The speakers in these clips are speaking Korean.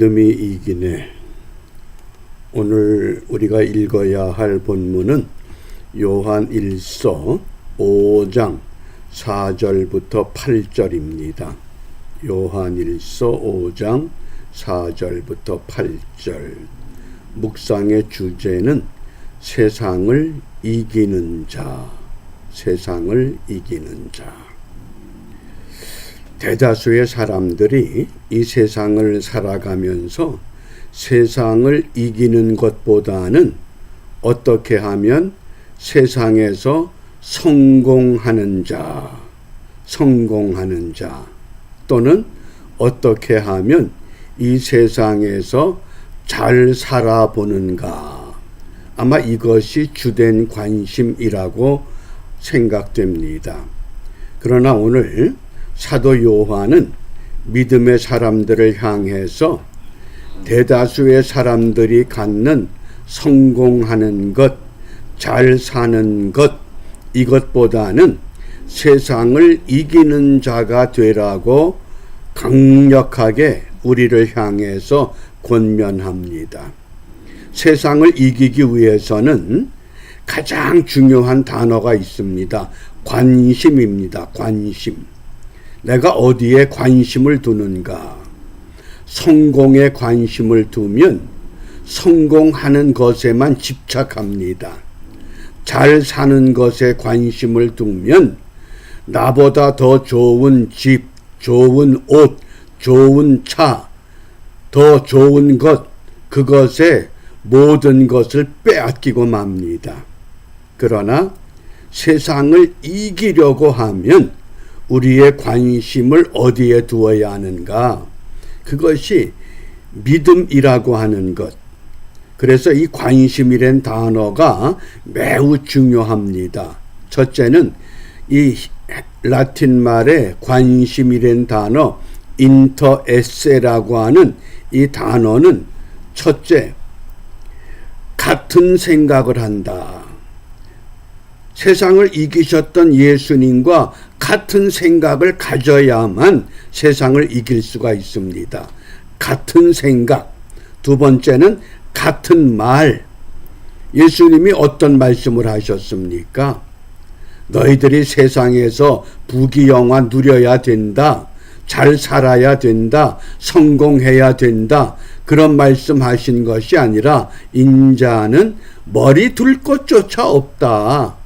믿음이 이기네. 오늘 우리가 읽어야 할 본문은 요한 1서 5장 4절부터 8절입니다. 요한 1서 5장 4절부터 8절. 묵상의 주제는 세상을 이기는 자, 세상을 이기는 자. 대다수의 사람들이 이 세상을 살아가면서 세상을 이기는 것보다는 어떻게 하면 세상에서 성공하는 자 또는 어떻게 하면 이 세상에서 잘 살아보는가, 아마 이것이 주된 관심이라고 생각됩니다. 그러나 오늘 사도 요한은 믿음의 사람들을 향해서 대다수의 사람들이 갖는 성공하는 것, 잘 사는 것, 이것보다는 세상을 이기는 자가 되라고 강력하게 우리를 향해서 권면합니다. 세상을 이기기 위해서는 가장 중요한 단어가 있습니다. 관심입니다. 관심. 내가 어디에 관심을 두는가? 성공에 관심을 두면 성공하는 것에만 집착합니다. 잘 사는 것에 관심을 두면 나보다 더 좋은 집, 좋은 옷, 좋은 차, 더 좋은 것, 그것에 모든 것을 빼앗기고 맙니다. 그러나 세상을 이기려고 하면 우리의 관심을 어디에 두어야 하는가? 그것이 믿음이라고 하는 것. 그래서 이 관심이란 단어가 매우 중요합니다. 첫째는 이 라틴 말의 관심이란 단어 인터에세라고 하는 이 단어는 첫째, 같은 생각을 한다. 세상을 이기셨던 예수님과 같은 생각을 가져야만 세상을 이길 수가 있습니다. 같은 생각. 두 번째는 같은 말. 예수님이 어떤 말씀을 하셨습니까? 너희들이 세상에서 부귀영화 누려야 된다. 잘 살아야 된다. 성공해야 된다. 그런 말씀하신 것이 아니라 인자는 머리 둘 것조차 없다.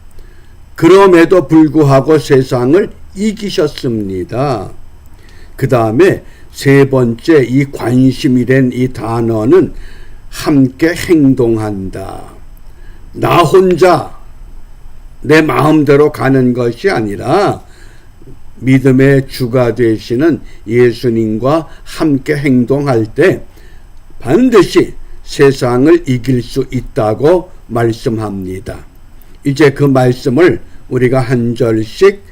그럼에도 불구하고 세상을 이기셨습니다. 그 다음에 세 번째 이 관심이란 이 단어는 함께 행동한다. 나 혼자 내 마음대로 가는 것이 아니라 믿음의 주가 되시는 예수님과 함께 행동할 때 반드시 세상을 이길 수 있다고 말씀합니다. 이제 그 말씀을 우리가 한 절씩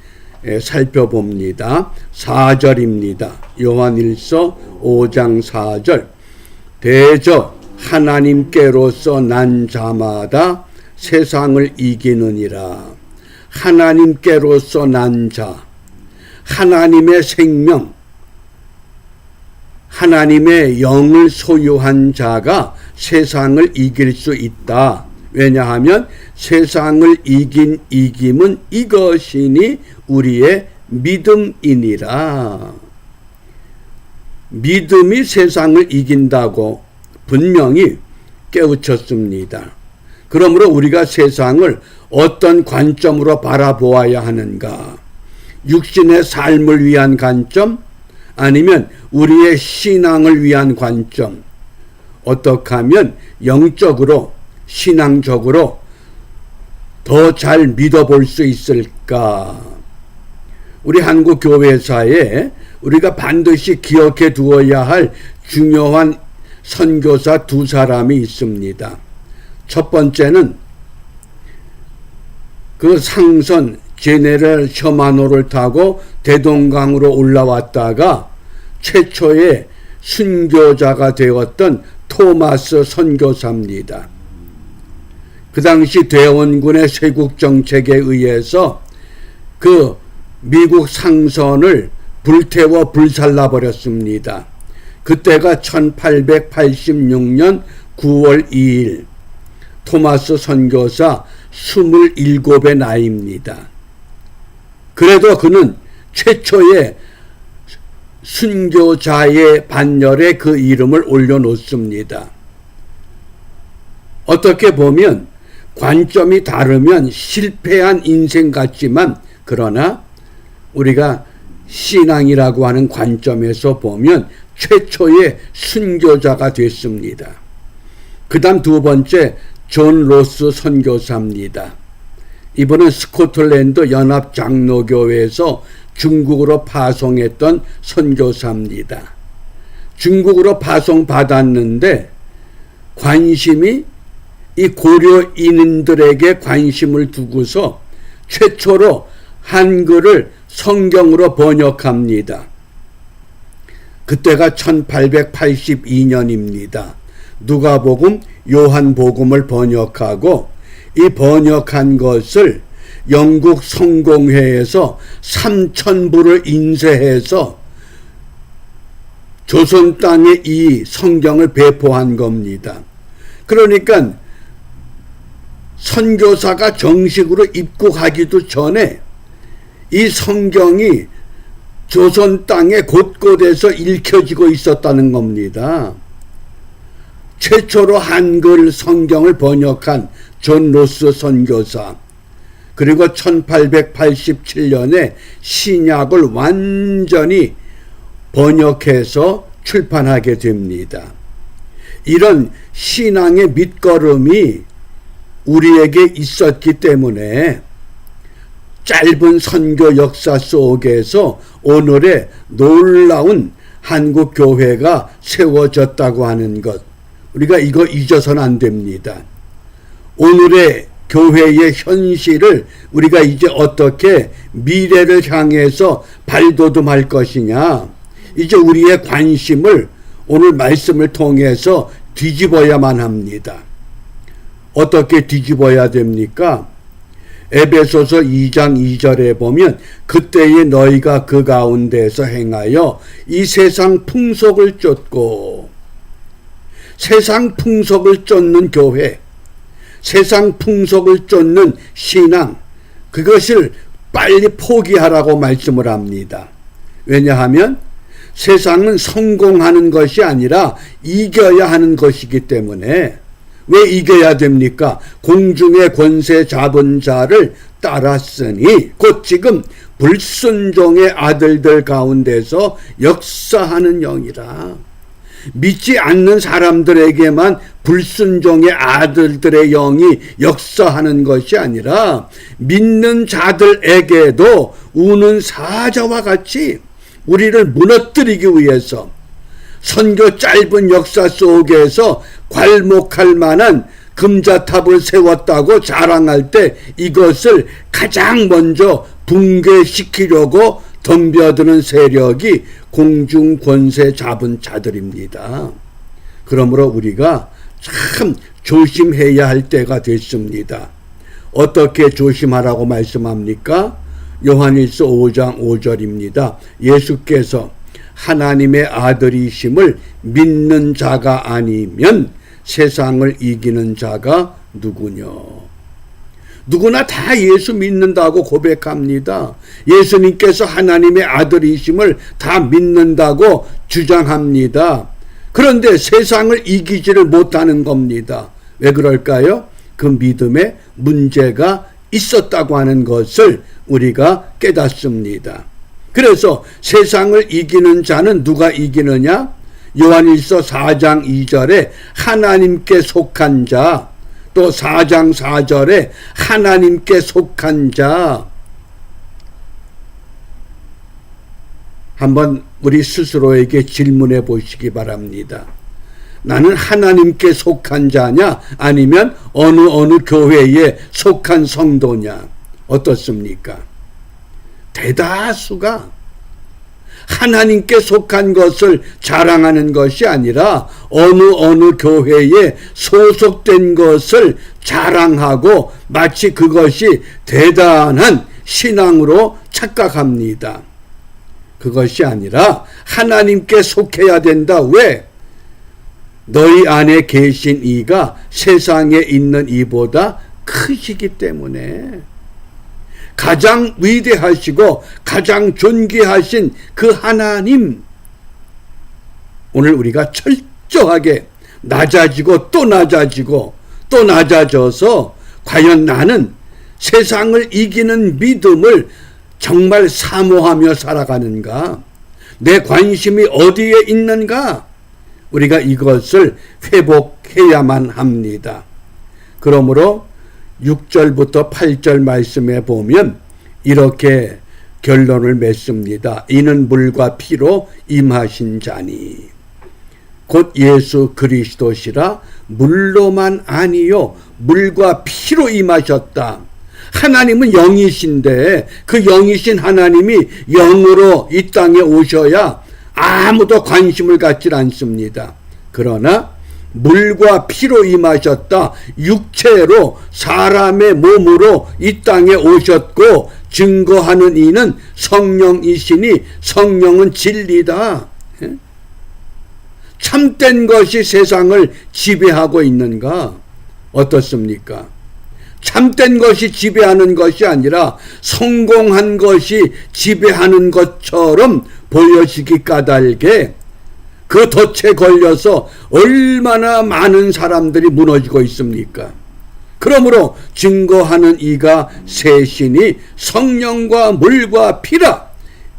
살펴봅니다. 4절입니다. 요한 1서 5장 4절. 대저 하나님께로서 난 자마다 세상을 이기느니라. 하나님께로서 난 자, 하나님의 생명, 하나님의 영을 소유한 자가 세상을 이길 수 있다. 왜냐하면 세상을 이긴 이김은 이것이니 우리의 믿음이니라. 믿음이 세상을 이긴다고 분명히 깨우쳤습니다. 그러므로 우리가 세상을 어떤 관점으로 바라보아야 하는가? 육신의 삶을 위한 관점? 아니면 우리의 신앙을 위한 관점? 어떻게 하면 영적으로 신앙적으로 더 잘 믿어볼 수 있을까? 우리 한국 교회사에 우리가 반드시 기억해 두어야 할 중요한 선교사 두 사람이 있습니다. 첫 번째는 그 상선 제네럴 셔마노를 타고 대동강으로 올라왔다가 최초의 순교자가 되었던 토마스 선교사입니다. 그 당시 대원군의 쇄국 정책에 의해서 그 미국 상선을 불태워 불살라 버렸습니다. 그때가 1886년 9월 2일 토마스 선교사 27의 나이입니다. 그래도 그는 최초의 순교자의 반열에 그 이름을 올려놓습니다. 어떻게 보면 관점이 다르면 실패한 인생 같지만, 그러나 우리가 신앙이라고 하는 관점에서 보면 최초의 순교자가 됐습니다. 그 다음 두 번째, 존 로스 선교사입니다. 이분은 스코틀랜드 연합장로교회에서 중국으로 파송했던 선교사입니다. 중국으로 파송받았는데 관심이 이 고려인들에게 관심을 두고서 최초로 한글을 성경으로 번역합니다. 그때가 1882년입니다. 누가복음, 요한복음을 번역하고 이 번역한 것을 영국 성공회에서 3,000부를 인쇄해서 조선 땅에 이 성경을 배포한 겁니다. 그러니까 선교사가 정식으로 입국하기도 전에 이 성경이 조선 땅의 곳곳에서 읽혀지고 있었다는 겁니다. 최초로 한글 성경을 번역한 존 로스 선교사, 그리고 1887년에 신약을 완전히 번역해서 출판하게 됩니다. 이런 신앙의 밑거름이 우리에게 있었기 때문에 짧은 선교 역사 속에서 오늘의 놀라운 한국 교회가 세워졌다고 하는 것, 우리가 이거 잊어서는 안 됩니다. 오늘의 교회의 현실을 우리가 이제 어떻게 미래를 향해서 발돋움할 것이냐, 이제 우리의 관심을 오늘 말씀을 통해서 뒤집어야만 합니다. 어떻게 뒤집어야 됩니까? 에베소서 2장 2절에 보면 그때에 너희가 그 가운데서 행하여 이 세상 풍속을 쫓고, 세상 풍속을 쫓는 교회, 세상 풍속을 쫓는 신앙, 그것을 빨리 포기하라고 말씀을 합니다. 왜냐하면 세상은 성공하는 것이 아니라 이겨야 하는 것이기 때문에. 왜 이겨야 됩니까? 공중의 권세 잡은 자를 따랐으니 곧 지금 불순종의 아들들 가운데서 역사하는 영이라. 믿지 않는 사람들에게만 불순종의 아들들의 영이 역사하는 것이 아니라 믿는 자들에게도 우는 사자와 같이 우리를 무너뜨리기 위해서 선교 짧은 역사 속에서 괄목할 만한 금자탑을 세웠다고 자랑할 때 이것을 가장 먼저 붕괴시키려고 덤벼드는 세력이 공중 권세 잡은 자들입니다. 그러므로 우리가 참 조심해야 할 때가 됐습니다. 어떻게 조심하라고 말씀합니까? 요한일서 5장 5절입니다. 예수께서 하나님의 아들이심을 믿는 자가 아니면 세상을 이기는 자가 누구뇨? 누구나 다 예수 믿는다고 고백합니다. 예수님께서 하나님의 아들이심을 다 믿는다고 주장합니다. 그런데 세상을 이기지를 못하는 겁니다. 왜 그럴까요? 그 믿음에 문제가 있었다고 하는 것을 우리가 깨닫습니다. 그래서 세상을 이기는 자는 누가 이기느냐? 요한일서 4장 2절에 하나님께 속한 자, 또 4장 4절에 하나님께 속한 자. 한번 우리 스스로에게 질문해 보시기 바랍니다. 나는 하나님께 속한 자냐? 아니면 어느 교회에 속한 성도냐? 어떻습니까? 대다수가 하나님께 속한 것을 자랑하는 것이 아니라 어느 교회에 소속된 것을 자랑하고 마치 그것이 대단한 신앙으로 착각합니다. 그것이 아니라 하나님께 속해야 된다. 왜? 너희 안에 계신 이가 세상에 있는 이보다 크시기 때문에. 가장 위대하시고 가장 존귀하신 그 하나님, 오늘 우리가 철저하게 낮아지고 또 낮아지고 또 낮아져서 과연 나는 세상을 이기는 믿음을 정말 사모하며 살아가는가? 내 관심이 어디에 있는가? 우리가 이것을 회복해야만 합니다. 그러므로 6절부터 8절 말씀에 보면 이렇게 결론을 맺습니다. 이는 물과 피로 임하신 자니 곧 예수 그리스도시라 물로만 아니요 물과 피로 임하셨다. 하나님은 영이신데 그 영이신 하나님이 영으로 이 땅에 오셔야 아무도 관심을 갖지 않습니다. 그러나 물과 피로 임하셨다. 육체로 사람의 몸으로 이 땅에 오셨고 증거하는 이는 성령이시니 성령은 진리다. 참된 것이 세상을 지배하고 있는가? 어떻습니까? 참된 것이 지배하는 것이 아니라 성공한 것이 지배하는 것처럼 보여지기 까닭에 그 덫에 걸려서 얼마나 많은 사람들이 무너지고 있습니까? 그러므로 증거하는 이가 셋이니 성령과 물과 피라.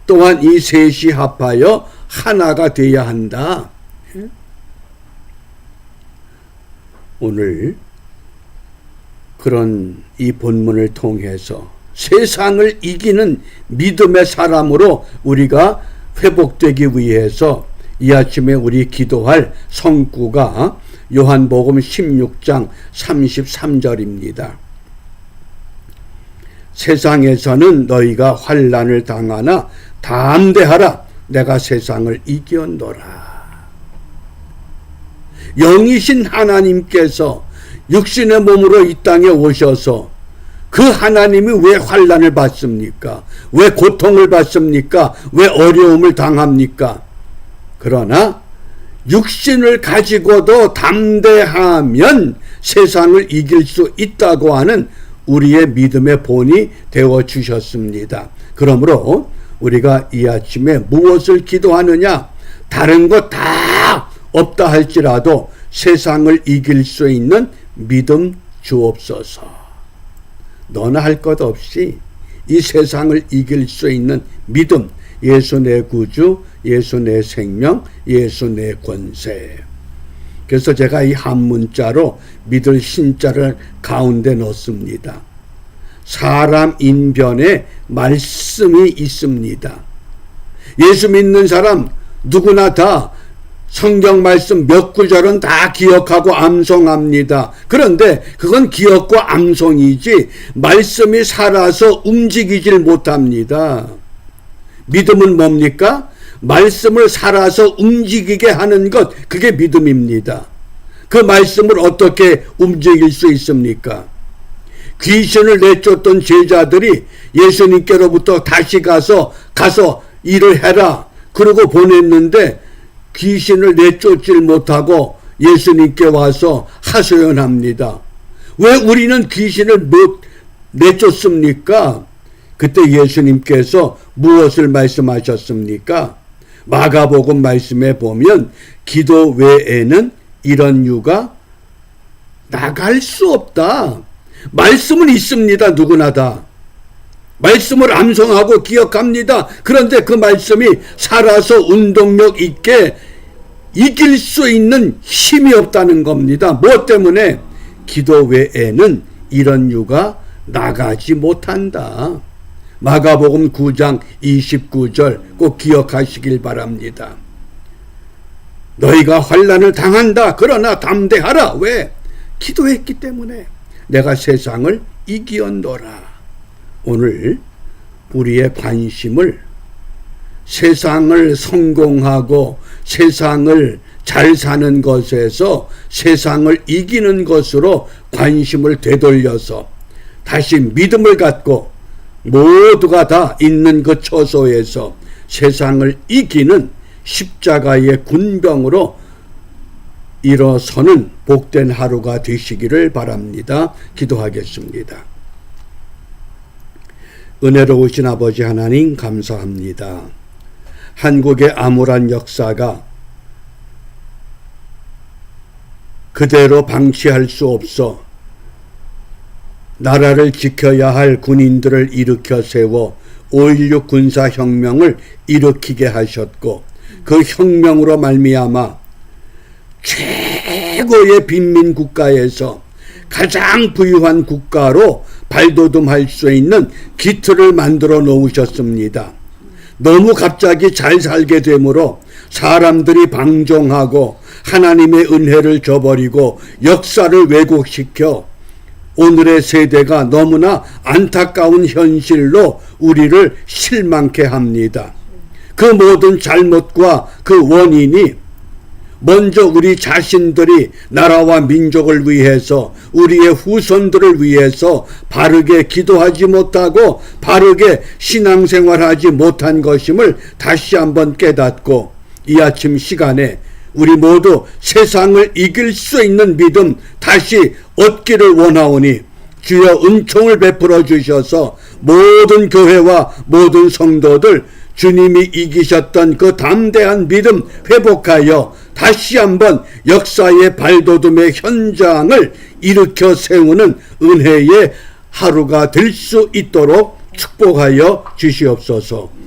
또한 이 셋이 합하여 하나가 되어야 한다. 오늘 그런 이 본문을 통해서 세상을 이기는 믿음의 사람으로 우리가 회복되기 위해서 이 아침에 우리 기도할 성구가 요한복음 16장 33절입니다. 세상에서는 너희가 환난을 당하나 담대하라. 내가 세상을 이겼노라. 영이신 하나님께서 육신의 몸으로 이 땅에 오셔서 그 하나님이 왜 환난을 받습니까? 왜 고통을 받습니까? 왜 어려움을 당합니까? 그러나 육신을 가지고도 담대하면 세상을 이길 수 있다고 하는 우리의 믿음의 본이 되어주셨습니다. 그러므로 우리가 이 아침에 무엇을 기도하느냐? 다른 것 다 없다 할지라도 세상을 이길 수 있는 믿음 주옵소서. 너나 할 것 없이 이 세상을 이길 수 있는 믿음, 예수 내 구주, 예수 내 생명, 예수 내 권세. 그래서 제가 이 한문자로 믿을 신자를 가운데 넣습니다. 사람 인변에 말씀이 있습니다. 예수 믿는 사람 누구나 다 성경 말씀 몇 구절은 다 기억하고 암송합니다. 그런데 그건 기억과 암송이지 말씀이 살아서 움직이질 못합니다. 믿음은 뭡니까? 말씀을 살아서 움직이게 하는 것, 그게 믿음입니다. 그 말씀을 어떻게 움직일 수 있습니까? 귀신을 내쫓던 제자들이 예수님께로부터 다시 가서 일을 해라. 그러고 보냈는데 귀신을 내쫓질 못하고 예수님께 와서 하소연합니다. 왜 우리는 귀신을 못 내쫓습니까? 그때 예수님께서 무엇을 말씀하셨습니까? 마가복음 말씀에 보면 기도 외에는 이런 유가 나갈 수 없다. 말씀은 있습니다. 누구나 다. 말씀을 암송하고 기억합니다. 그런데 그 말씀이 살아서 운동력 있게 이길 수 있는 힘이 없다는 겁니다. 무엇 때문에? 기도 외에는 이런 유가 나가지 못한다. 마가복음 9장 29절 꼭 기억하시길 바랍니다. 너희가 환난을 당한다. 그러나 담대하라. 왜? 기도했기 때문에. 내가 세상을 이기었노라. 오늘 우리의 관심을 세상을 성공하고 세상을 잘 사는 것에서 세상을 이기는 것으로 관심을 되돌려서 다시 믿음을 갖고 모두가 다 있는 그 처소에서 세상을 이기는 십자가의 군병으로 일어서는 복된 하루가 되시기를 바랍니다. 기도하겠습니다. 은혜로우신 아버지 하나님 감사합니다. 한국의 암울한 역사가 그대로 방치할 수 없어 나라를 지켜야 할 군인들을 일으켜 세워 5.16 군사혁명을 일으키게 하셨고 그 혁명으로 말미암아 최고의 빈민국가에서 가장 부유한 국가로 발돋움할 수 있는 기틀을 만들어 놓으셨습니다. 너무 갑자기 잘 살게 되므로 사람들이 방종하고 하나님의 은혜를 저버리고 역사를 왜곡시켜 오늘의 세대가 너무나 안타까운 현실로 우리를 실망케 합니다. 그 모든 잘못과 그 원인이 먼저 우리 자신들이 나라와 민족을 위해서 우리의 후손들을 위해서 바르게 기도하지 못하고 바르게 신앙생활하지 못한 것임을 다시 한번 깨닫고 이 아침 시간에 우리 모두 세상을 이길 수 있는 믿음 다시 얻기를 원하오니 주여 은총을 베풀어 주셔서 모든 교회와 모든 성도들 주님이 이기셨던 그 담대한 믿음 회복하여 다시 한번 역사의 발돋움의 현장을 일으켜 세우는 은혜의 하루가 될 수 있도록 축복하여 주시옵소서.